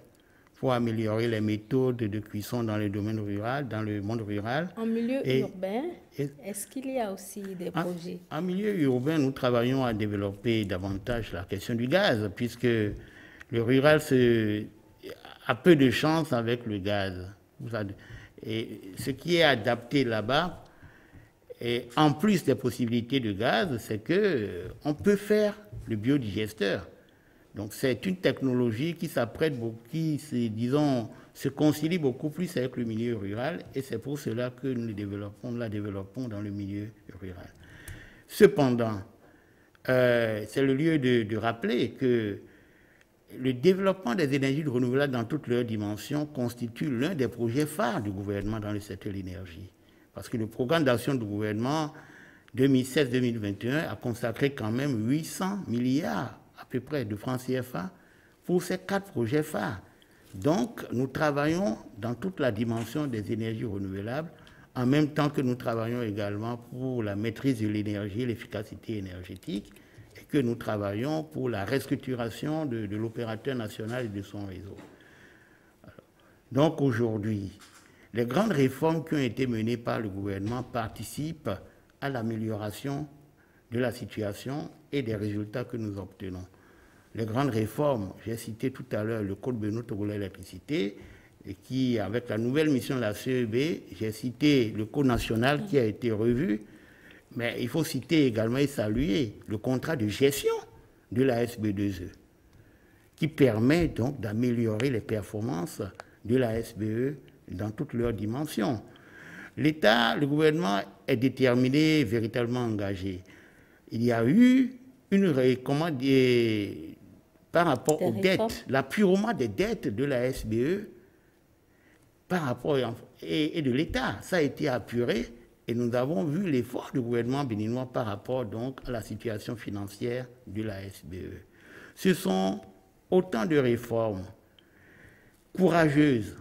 pour améliorer les méthodes de cuisson dans le domaine rural, dans le monde rural. En milieu urbain, est-ce qu'il y a aussi des projets? En milieu urbain, nous travaillons à développer davantage la question du gaz, puisque le rural a peu de chance avec le gaz. Et ce qui est adapté là-bas, et en plus des possibilités de gaz, c'est qu'on peut faire le biodigesteur. Donc c'est une technologie qui s'apprête beaucoup, qui se concilie beaucoup plus avec le milieu rural, et c'est pour cela que nous la développons dans le milieu rural. Cependant, c'est le lieu de rappeler que le développement des énergies renouvelables dans toutes leurs dimensions constitue l'un des projets phares du gouvernement dans le secteur de l'énergie. Parce que le programme d'action du gouvernement 2016-2021 a consacré quand même 800 milliards à peu près de francs CFA pour ces 4 projets phares. Donc, nous travaillons dans toute la dimension des énergies renouvelables, en même temps que nous travaillons également pour la maîtrise de l'énergie et l'efficacité énergétique, et que nous travaillons pour la restructuration de l'opérateur national et de son réseau. Donc, aujourd'hui, les grandes réformes qui ont été menées par le gouvernement participent à l'amélioration de la situation et des résultats que nous obtenons. Les grandes réformes, j'ai cité tout à l'heure le Code Bénin-Togolais électricité, et qui, avec la nouvelle mission de la CEB, j'ai cité le Code national qui a été revu, mais il faut citer également et saluer le contrat de gestion de la SB2E, qui permet donc d'améliorer les performances de la SBE dans toutes leurs dimensions. L'État, le gouvernement est déterminé, véritablement engagé. Il y a eu par rapport aux dettes, l'apurement des dettes de la SBE par rapport et de l'État. Ça a été apuré et nous avons vu l'effort du gouvernement béninois par rapport donc à la situation financière de la SBE. Ce sont autant de réformes courageuses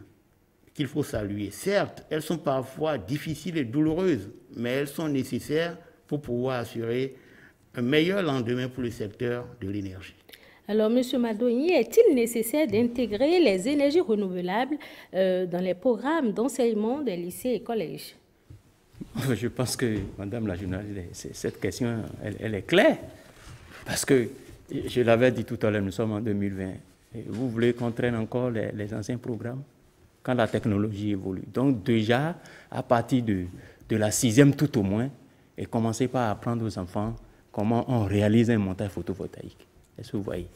qu'il faut saluer. Certes, elles sont parfois difficiles et douloureuses, mais elles sont nécessaires pour pouvoir assurer un meilleur lendemain pour le secteur de l'énergie. Alors, M. Madoigny, est-il nécessaire d'intégrer les énergies renouvelables dans les programmes d'enseignement des lycées et collèges? Je pense que, Madame la journaliste, cette question, elle est claire. Parce que, je l'avais dit tout à l'heure, nous sommes en 2020. Et vous voulez qu'on traîne encore les anciens programmes quand la technologie évolue. Donc déjà, à partir de la 6e tout au moins, et commencer par apprendre aux enfants comment on réalise un montage photovoltaïque. Est-ce que vous voyez?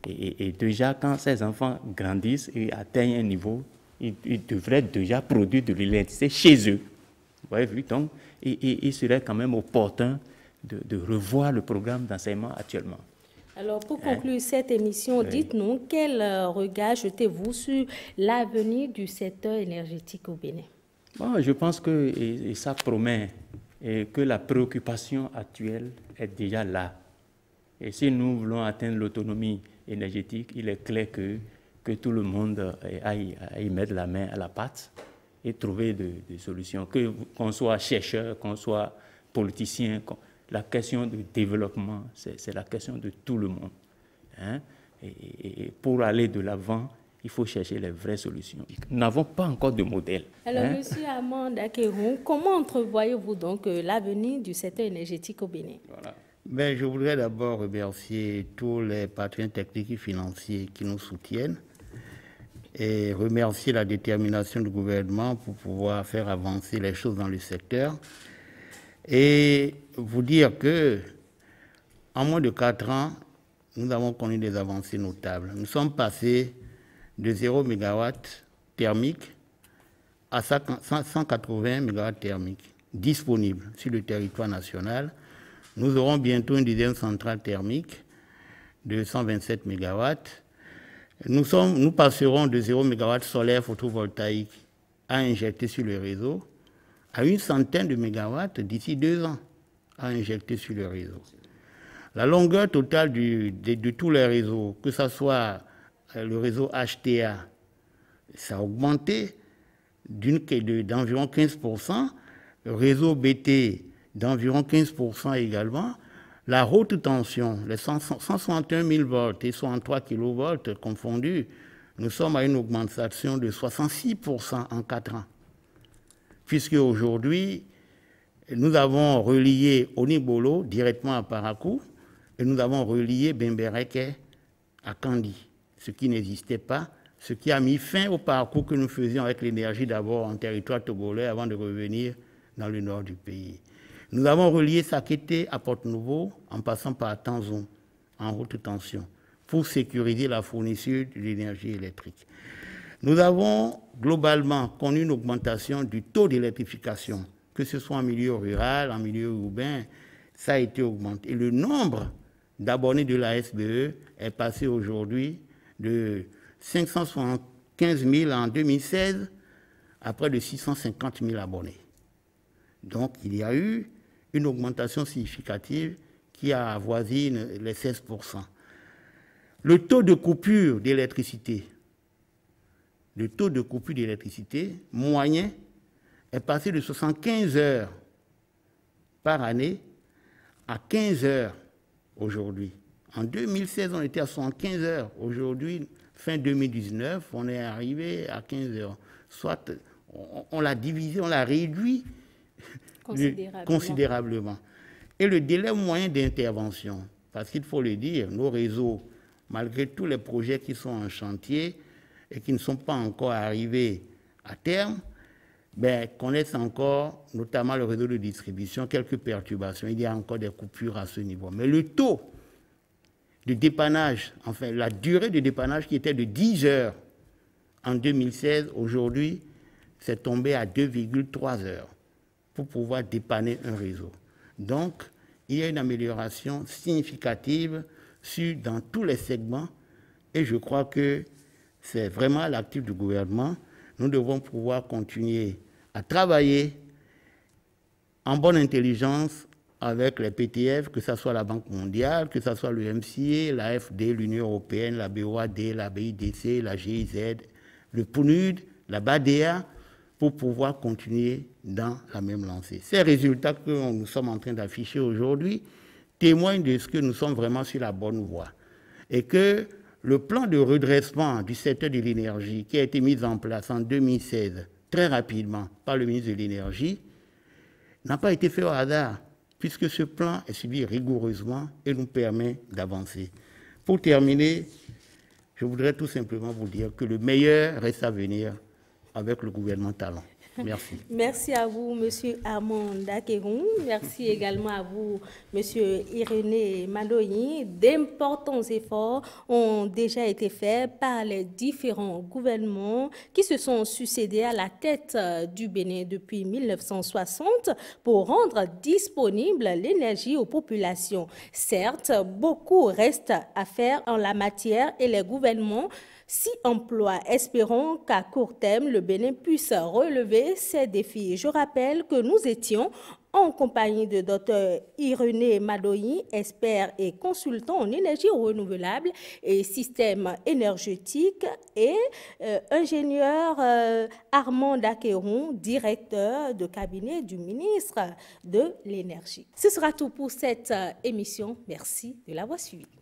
Et déjà, quand ces enfants grandissent et atteignent un niveau, ils devraient déjà produire de l'électricité chez eux. Vous voyez, donc, il serait quand même opportun de revoir le programme d'enseignement actuellement. Alors, pour conclure cette émission, dites-nous, quel regard jetez-vous sur l'avenir du secteur énergétique au Bénin? Bon, je pense que et ça promet et que la préoccupation actuelle est déjà là. Et si nous voulons atteindre l'autonomie énergétique, il est clair que tout le monde aille mettre la main à la pâte et trouver des solutions. Qu'on soit chercheur, qu'on soit politicien, la question du développement, c'est la question de tout le monde. Hein? Et pour aller de l'avant, il faut chercher les vraies solutions. Nous n'avons pas encore de modèle. Alors, M. Armand Dakeron, comment entrevoyez-vous donc l'avenir du secteur énergétique au Bénin? Voilà. Ben, je voudrais d'abord remercier tous les partenaires techniques et financiers qui nous soutiennent et remercier la détermination du gouvernement pour pouvoir faire avancer les choses dans le secteur. Et vous dire que en moins de 4 ans, nous avons connu des avancées notables. Nous sommes passés de 0 MW thermique à 180 MW thermiques disponibles sur le territoire national. Nous aurons bientôt une dizaine centrale thermique de 127 MW. Nous passerons de 0 MW solaire photovoltaïque à injecter sur le réseau à une centaine de mégawatts d'ici 2 ans à injecter sur le réseau. La longueur totale de tous les réseaux, que ce soit le réseau HTA, ça a augmenté d'environ 15%, le réseau BT d'environ 15% également. La haute tension, les 161 000 volts et 63 kV confondus, nous sommes à une augmentation de 66% en 4 ans. Puisque aujourd'hui, nous avons relié Onibolo directement à Parakou et nous avons relié Bembereke à Kandi, ce qui n'existait pas, ce qui a mis fin au parcours que nous faisions avec l'énergie d'abord en territoire togolais avant de revenir dans le nord du pays. Nous avons relié Sakété à Porte-Nouveau en passant par Tanzon en haute tension pour sécuriser la fourniture de l'énergie électrique. Nous avons globalement connu une augmentation du taux d'électrification, que ce soit en milieu rural, en milieu urbain, ça a été augmenté. Et le nombre d'abonnés de la SBE est passé aujourd'hui de 575 000 en 2016 à près de 650 000 abonnés. Donc il y a eu une augmentation significative qui avoisine les 16%. Le taux de coupure d'électricité, moyen est passé de 75 heures par année à 15 heures aujourd'hui. En 2016, on était à 75 heures. Aujourd'hui, fin 2019, on est arrivé à 15 heures. Soit on l'a divisé, on l'a réduit considérablement. Et le délai moyen d'intervention, parce qu'il faut le dire, nos réseaux, malgré tous les projets qui sont en chantier et qui ne sont pas encore arrivés à terme, connaissent encore, notamment le réseau de distribution, quelques perturbations. Il y a encore des coupures à ce niveau. Mais le taux de dépannage, enfin la durée de dépannage qui était de 10 heures en 2016, aujourd'hui, c'est tombé à 2,3 heures pour pouvoir dépanner un réseau. Donc, il y a une amélioration significative dans tous les segments Et je crois que c'est vraiment l'actif du gouvernement. Nous devons pouvoir continuer à travailler en bonne intelligence avec les PTF, que ce soit la Banque mondiale, que ce soit le MCA, l'AFD, l'Union européenne, la BOAD, la BIDC, la GIZ, le PNUD, la BADEA, pour pouvoir continuer dans la même lancée. Ces résultats que nous sommes en train d'afficher aujourd'hui témoignent de ce que nous sommes vraiment sur la bonne voie. Et que le plan de redressement du secteur de l'énergie qui a été mis en place en 2016, très rapidement, par le ministre de l'Énergie, n'a pas été fait au hasard, puisque ce plan est suivi rigoureusement et nous permet d'avancer. Pour terminer, je voudrais tout simplement vous dire que le meilleur reste à venir avec le gouvernement Talon. Merci. Merci à vous, M. Armand Dakeron. Merci également à vous, M. Irénée Madoyi. D'importants efforts ont déjà été faits par les différents gouvernements qui se sont succédés à la tête du Bénin depuis 1960 pour rendre disponible l'énergie aux populations. Certes, beaucoup reste à faire en la matière et les gouvernements s'y emploient. Espérons qu'à court terme, le Bénin puisse relever ces défis. Je rappelle que nous étions en compagnie de Dr Irénée Madoyi, expert et consultant en énergie renouvelable et système énergétique, et ingénieur Armand Dakeron, directeur de cabinet du ministre de l'Énergie. Ce sera tout pour cette émission. Merci de l'avoir suivi.